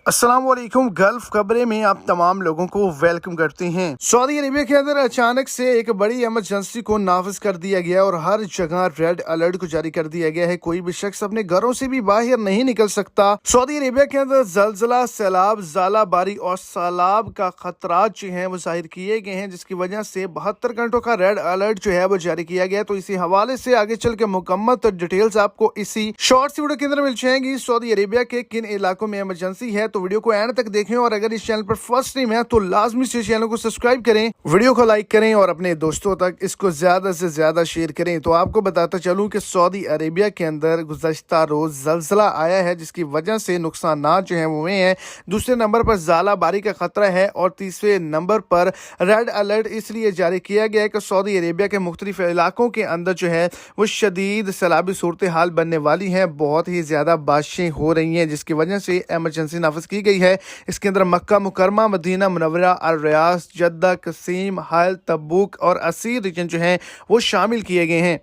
अस्सलाम वालेकुम। गल्फ खबरें में आप तमाम लोगों को वेलकम करते हैं। सऊदी अरेबिया के अंदर अचानक से एक बड़ी इमरजेंसी को नाफिज कर दिया गया और हर जगह रेड अलर्ट को जारी कर दिया गया है। कोई भी शख्स अपने घरों से भी बाहर नहीं निकल सकता। सऊदी अरेबिया के अंदर जलजला, सैलाब, ज़ाला बारी और सैलाब का खतरात जो है वो जाहिर किए गए हैं, जिसकी वजह से 72 घंटों का रेड अलर्ट जो है वो जारी किया गया है। तो इसी हवाले से आगे चल के मुकम्मल डिटेल्स आपको इसी शॉर्ट्स वीडियो के अंदर मिल जाएंगी। सऊदी अरेबिया के किन इलाकों में इमरजेंसी है, तो वीडियो को एंड तक देखें। और अगर इस चैनल पर फर्स्ट टाइम है तो लाजमी से चैनल को सब्सक्राइब करें, वीडियो को लाइक करें और अपने दोस्तों तक इसको ज्यादा से ज्यादा शेयर करें। तो आपको बताता चलूं कि सऊदी अरेबिया के अंदर गुज़श्ता रोज जलजला आया है, जिसकी वजह से नुकसान जो है वो हुए हैं। दूसरे नंबर पर ज़ाला बारी का खतरा है और तीसरे नंबर पर रेड अलर्ट इसलिए जारी किया गया है कि सऊदी अरेबिया के मुख्तलिफ इलाकों के अंदर जो है वो शदीद सैलाबी सूरत हाल बनने वाली है। बहुत ही ज्यादा बारिशें हो रही हैं, जिसकी वजह से इमरजेंसी नाफिज की गई है। इसके अंदर मक्का मुकरमा, मदीना मुनव्वरा, अल रियाद, जद्दा, कसीम, हल, तबूक और असीर रीजन जो हैं वो शामिल किए गए हैं।